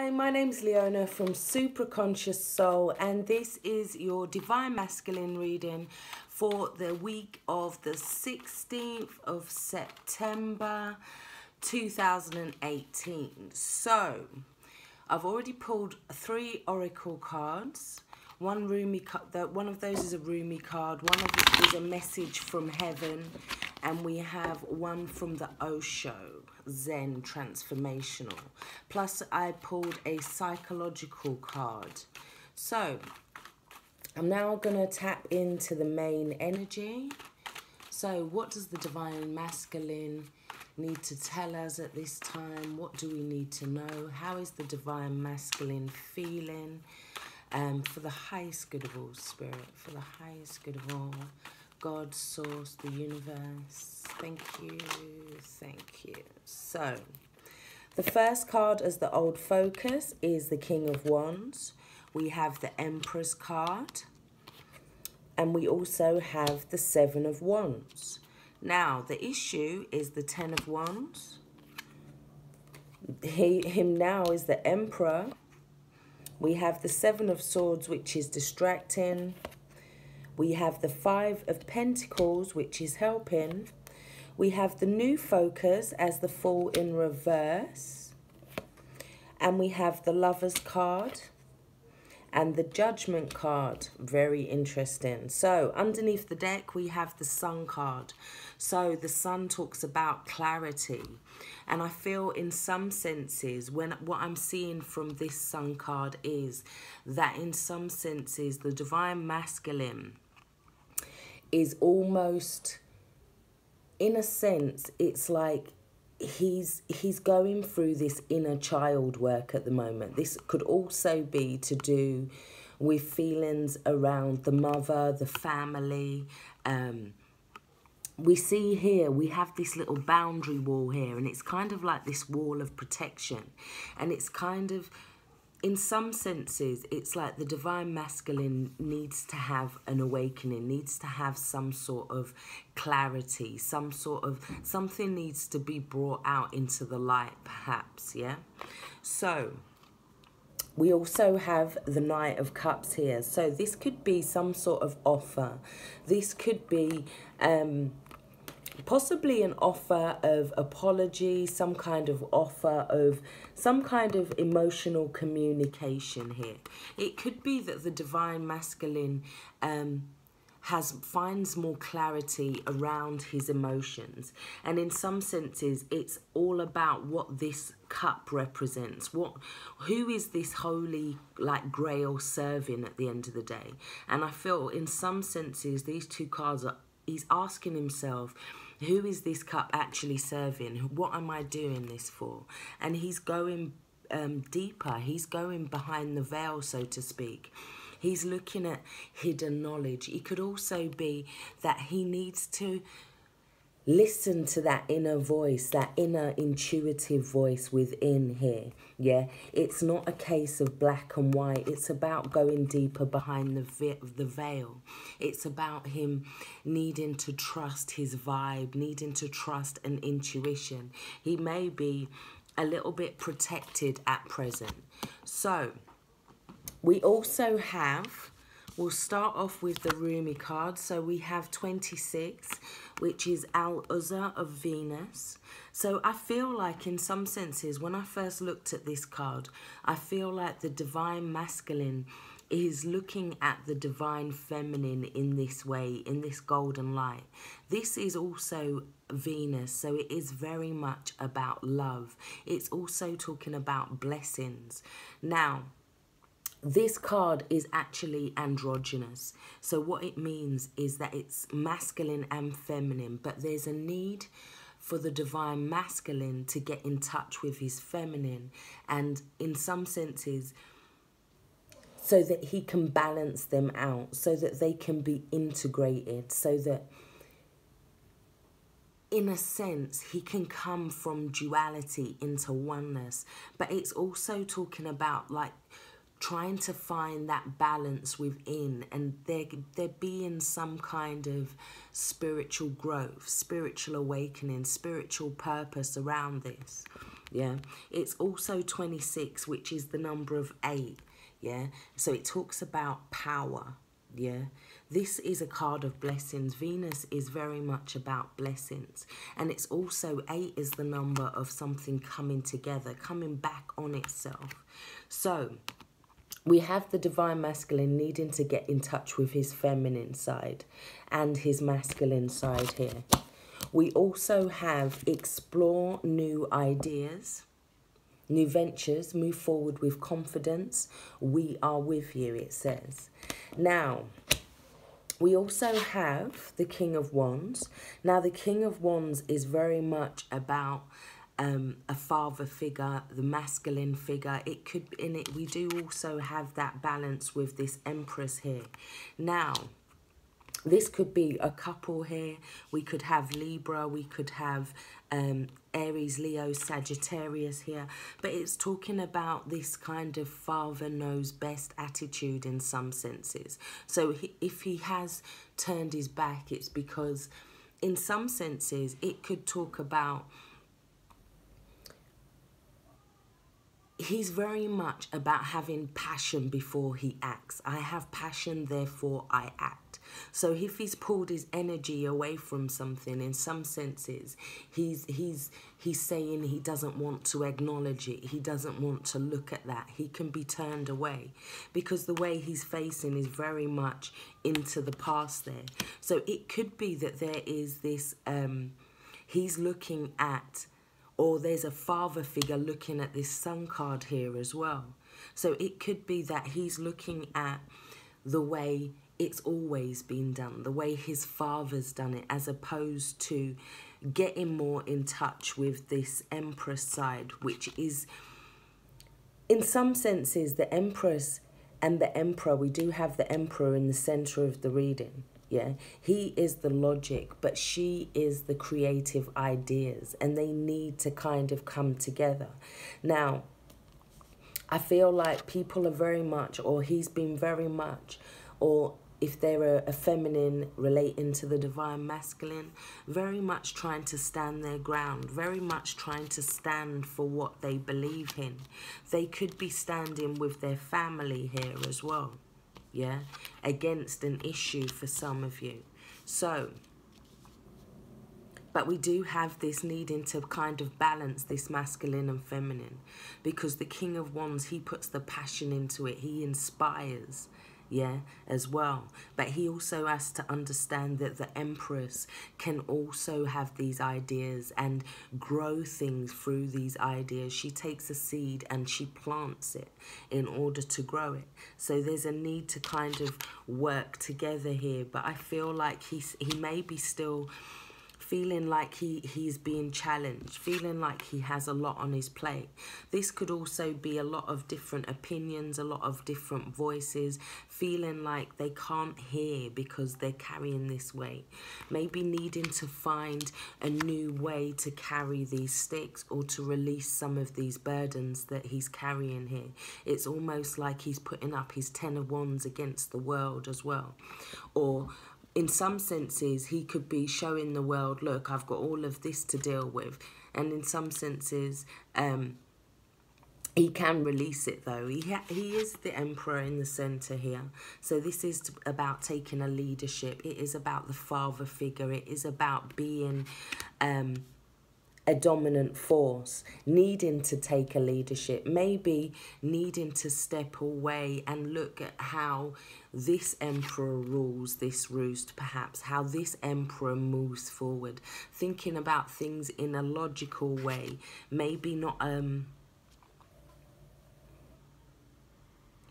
Hi, my name's Leona from Supra Conscioussoul, and this is your Divine Masculine reading for the week of the 16th of September 2018. So, I've already pulled 3 oracle cards. One of those is a Rumi card, one of it is a message from heaven, and we have one from the Osho, Zen Transformational. Plus I pulled a psychological card. So I'm now going to tap into the main energy. So what does the Divine Masculine need to tell us at this time? What do we need to know? How is the Divine Masculine feeling? For the highest good of all, Spirit, for the highest good of all, God, Source, the universe. Thank you, thank you. So, the first card as the old focus is the King of Wands. We have the Empress card. And we also have the 7 of Wands. Now, the issue is the 10 of Wands. Him now is the Emperor. We have the 7 of Swords, which is distracting. We have the 5 of Pentacles, which is helping. We have the new focus as the Fool in reverse. And we have the Lovers card and the Judgment card. Very interesting. So underneath the deck, we have the Sun card. So the Sun talks about clarity. And I feel in some senses, what I'm seeing from this Sun card is that in some senses, the Divine Masculine is almost, in a sense, it's like he's going through this inner child work at the moment. This could also be to do with feelings around the mother, the family. We see here, we have this little boundary wall here, and it's kind of like this wall of protection. And it's kind of, in some senses, it's like the Divine Masculine needs to have an awakening, needs to have some sort of clarity, something needs to be brought out into the light, perhaps, yeah? So, we also have the Knight of Cups here. So this could be some sort of offer. This could be possibly an offer of apology, some kind of offer of some kind of emotional communication here. It could be that the Divine Masculine finds more clarity around his emotions, and in some senses it's all about what this cup represents. Who is this holy like grail serving at the end of the day? And I feel in some senses these 2 cards are, he's asking himself, who is this cup actually serving? What am I doing this for? And he's going deeper. He's going behind the veil, so to speak. He's looking at hidden knowledge. It could also be that he needs to listen to that inner voice, that inner intuitive voice within here, yeah? It's not a case of black and white. It's about going deeper behind the veil. It's about him needing to trust his vibe, needing to trust an intuition. He may be a little bit protected at present. So, we also have, we'll start off with the Rumi card. So we have 26, which is Al-Uzza of Venus. So I feel like in some senses, when I first looked at this card, I feel like the Divine Masculine is looking at the Divine Feminine in this way, in this golden light. This is also Venus, so it is very much about love. It's also talking about blessings. Now, this card is actually androgynous. So what it means is that it's masculine and feminine, but there's a need for the Divine Masculine to get in touch with his feminine, and in some senses, so that he can balance them out, so that they can be integrated, so that in a sense, he can come from duality into oneness. But it's also talking about like trying to find that balance within, and there being some kind of spiritual growth, spiritual awakening, spiritual purpose around this. Yeah, it's also 26, which is the number of 8. Yeah, so it talks about power. Yeah, this is a card of blessings. Venus is very much about blessings, and it's also 8 is the number of something coming together, coming back on itself. So we have the divine masculine needing to get in touch with his feminine side and his masculine side here. We also have explore new ideas, new ventures, move forward with confidence. We are with you, it says. Now, we also have the King of Wands. Now, the King of Wands is very much about a father figure, the masculine figure. It could, in it, we do also have that balance with this Empress here. Now, this could be a couple here. We could have Libra, we could have Aries, Leo, Sagittarius here. But it's talking about this kind of father knows best attitude in some senses. So if he has turned his back, it's because in some senses it could talk about he's very much about having passion before he acts. I have passion, therefore I act. So if he's pulled his energy away from something, in some senses, he's saying he doesn't want to acknowledge it. He doesn't want to look at that. He can be turned away because the way he's facing is very much into the past there. So it could be that there is this, he's looking at, or there's a father figure looking at this Sun card here as well. So it could be that he's looking at the way it's always been done, the way his father's done it, as opposed to getting more in touch with this Empress side, which is, in some senses, the Empress and the Emperor. We do have the Emperor in the center of the reading. Yeah, he is the logic, but she is the creative ideas, and they need to kind of come together. Now, I feel like people are very much, or he's been very much, or if they're a feminine relating to the divine masculine, very much trying to stand their ground, very much trying to stand for what they believe in. They could be standing with their family here as well. Yeah, against an issue for some of you. So, but we do have this needing to kind of balance this masculine and feminine, because the King of Wands, he puts the passion into it. He inspires, yeah, as well. But he also has to understand that the Empress can also have these ideas and grow things through these ideas. She takes a seed and she plants it in order to grow it. So there's a need to kind of work together here. But I feel like he may be still feeling like he's being challenged, feeling like he has a lot on his plate. This could also be a lot of different opinions, a lot of different voices, feeling like they can't hear because they're carrying this weight. Maybe needing to find a new way to carry these sticks or to release some of these burdens that he's carrying here. It's almost like he's putting up his 10 of Wands against the world as well. Or in some senses, he could be showing the world, look, I've got all of this to deal with. And in some senses, he can release it, though. He is the Emperor in the centre here. So this is about taking a leadership. It is about the father figure. It is about being a dominant force, needing to take a leadership, maybe needing to step away and look at how this emperor rules this roost, perhaps how this emperor moves forward, thinking about things in a logical way, maybe not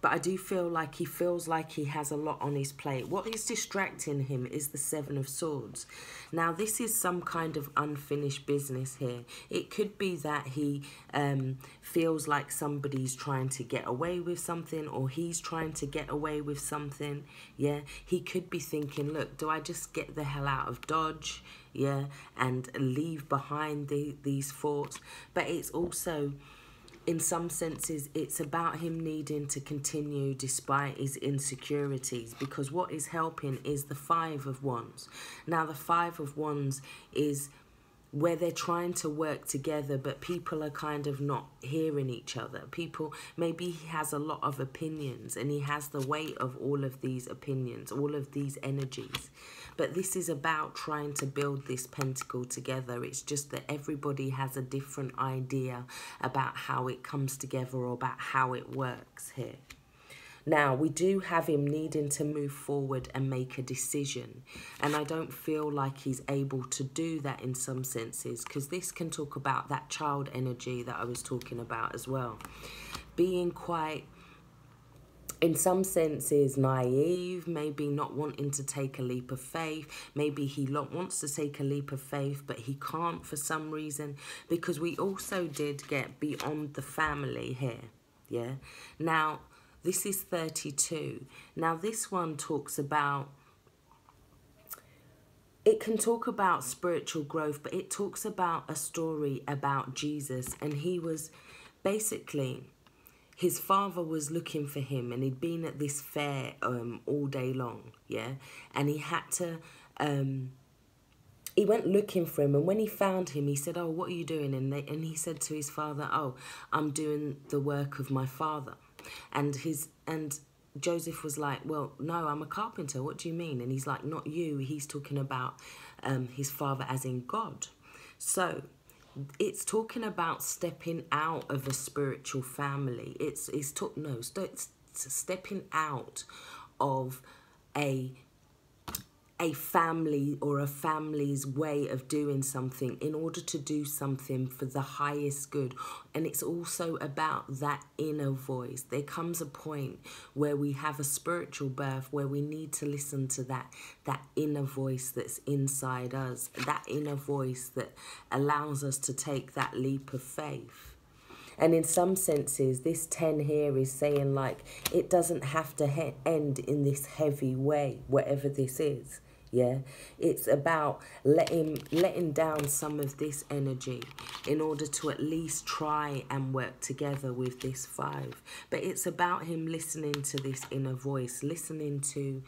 but I do feel like he feels like he has a lot on his plate. What is distracting him is the Seven of Swords. Now, this is some kind of unfinished business here. It could be that he feels like somebody's trying to get away with something, or he's trying to get away with something. Yeah, he could be thinking, look, do I just get the hell out of Dodge? Yeah, and leave behind these thoughts. But it's also, in some senses, it's about him needing to continue despite his insecurities, because what is helping is the Five of Wands. Now, the Five of Wands is where they're trying to work together, but people are kind of not hearing each other. People, maybe he has a lot of opinions and he has the weight of all of these opinions, all of these energies. But this is about trying to build this pentacle together. It's just that everybody has a different idea about how it comes together or about how it works here. Now, we do have him needing to move forward and make a decision. And I don't feel like he's able to do that in some senses, because this can talk about that child energy that I was talking about as well. Being quite, in some senses, naive, maybe not wanting to take a leap of faith. Maybe he wants to take a leap of faith, but he can't for some reason, because we also did get beyond the family here. Yeah. Now, this is 32. Now, this one talks about, it can talk about spiritual growth, but it talks about a story about Jesus. And he was basically, his father was looking for him, and he'd been at this fair all day long, yeah? And he had to, he went looking for him, and when he found him, he said, "Oh, what are you doing?" And he said to his father, "Oh, I'm doing the work of my father." And Joseph was like, "Well, no, I'm a carpenter. What do you mean?" And he's like, "Not you." He's talking about his father as in God. So it's talking about stepping out of a spiritual family. It's stepping out of a family or a family's way of doing something in order to do something for the highest good. And it's also about that inner voice. There comes a point where we have a spiritual birth where we need to listen to that inner voice that's inside us, that inner voice that allows us to take that leap of faith. And in some senses, this 10 here is saying, like, it doesn't have to end in this heavy way, whatever this is. Yeah, it's about letting down some of this energy in order to at least try and work together with this 5. But it's about him listening to this inner voice, listening to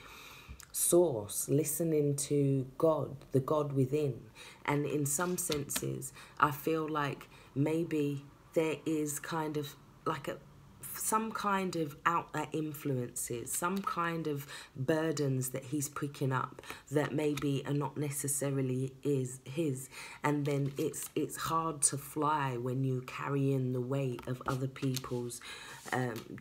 source, listening to God, the God within. And in some senses, I feel like maybe there is kind of like some kind of outer influences, some kind of burdens that he's picking up that maybe are not necessarily his. And then it's hard to fly when you carry in the weight of other people's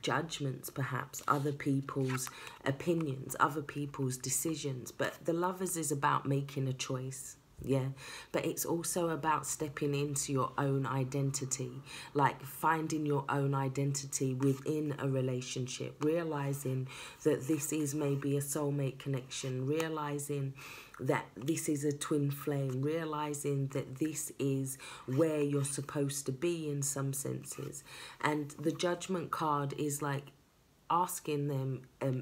judgments, perhaps, other people's opinions, other people's decisions. But the Lovers is about making a choice. Yeah, but it's also about stepping into your own identity, like finding your own identity within a relationship, realizing that this is maybe a soulmate connection, realizing that this is a twin flame, realizing that this is where you're supposed to be in some senses. And the Judgment card is like asking them,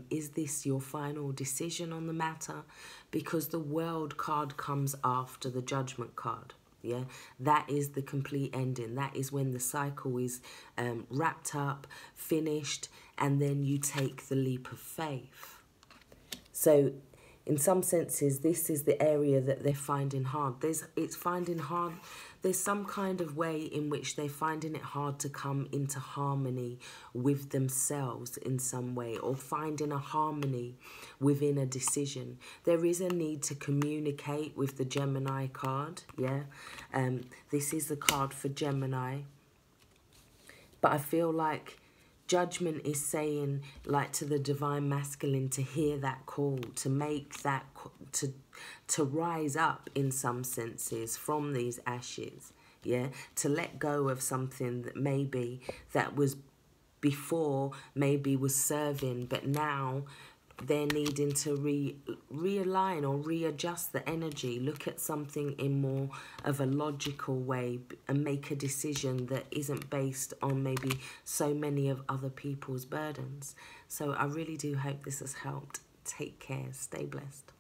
is this your final decision on the matter? Because the World card comes after the Judgment card. Yeah, that is the complete ending. That is when the cycle is wrapped up, finished, and then you take the leap of faith. So in some senses, this is the area that they're finding hard. It's finding hard. There's some kind of way in which they're finding it hard to come into harmony with themselves in some way, or finding a harmony within a decision. There is a need to communicate with the Gemini card, yeah? This is the card for Gemini. But I feel like Judgment is saying, like, to the Divine Masculine to hear that call, to make that, to rise up in some senses from these ashes, yeah? To let go of something that maybe that was before, maybe was serving, but now they're needing to realign or readjust the energy, look at something in more of a logical way and make a decision that isn't based on maybe so many of other people's burdens. So I really do hope this has helped. Take care. Stay blessed.